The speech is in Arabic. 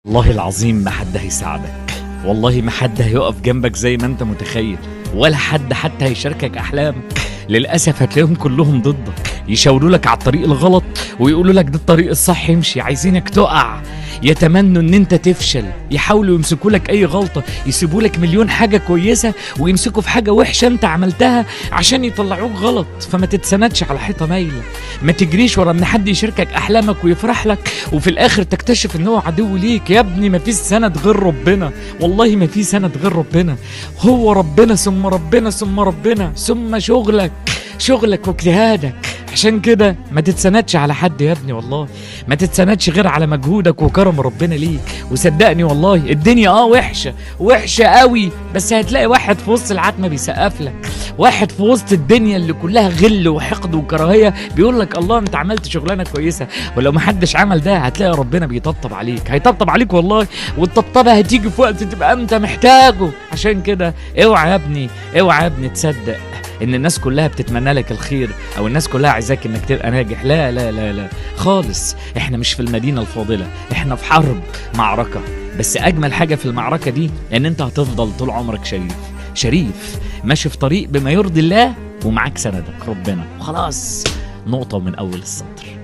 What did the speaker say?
والله العظيم ما حد هيساعدك، والله ما حد هيقف جنبك زي ما انت متخيل، ولا حد حتى هيشاركك احلامك. للاسف هتلاقيهم كلهم ضدك، يشاوروا لك على الطريق الغلط ويقولوا لك ده الطريق الصح، يمشي، عايزينك تقع، يتمنوا ان انت تفشل، يحاولوا يمسكوا لك اي غلطه، يسيبوا لك مليون حاجه كويسه ويمسكوا في حاجه وحشه انت عملتها عشان يطلعوك غلط. فما تتسندش على حيطه مايله، ما تجريش ورا ان حد يشاركك احلامك ويفرح لك وفي الاخر تكتشف ان هو عدو ليك. يا ابني ما فيش سند غير ربنا، والله ما في سند غير ربنا، هو ربنا ثم ربنا ثم ربنا ثم شغلك واجتهادك. عشان كده ما تتسندش على حد يا ابني، والله ما تتسندش غير على مجهودك وكرم ربنا ليك. وصدقني والله الدنيا وحشة قوي، بس هتلاقي واحد في وسط العتمة بيسقف لك، واحد في وسط الدنيا اللي كلها غل وحقد وكراهية بيقول لك الله انت عملت شغلانة كويسة. ولو ما حدش عمل ده هتلاقي ربنا بيطبطب عليك، هيطبطب عليك والله، والطبطبة هتيجي في وقت تبقى انت محتاجه. عشان كده اوعى يا ابني تصدق ان الناس كلها بتتمنى لك الخير او الناس كلها عايزاك انك تبقى ناجح. لا لا لا لا خالص، احنا مش في المدينة الفاضلة، احنا في حرب، معركة. بس اجمل حاجة في المعركة دي ان انت هتفضل طول عمرك شريف ماشي في طريق بما يرضي الله ومعاك سندك ربنا، وخلاص، نقطة من اول السطر.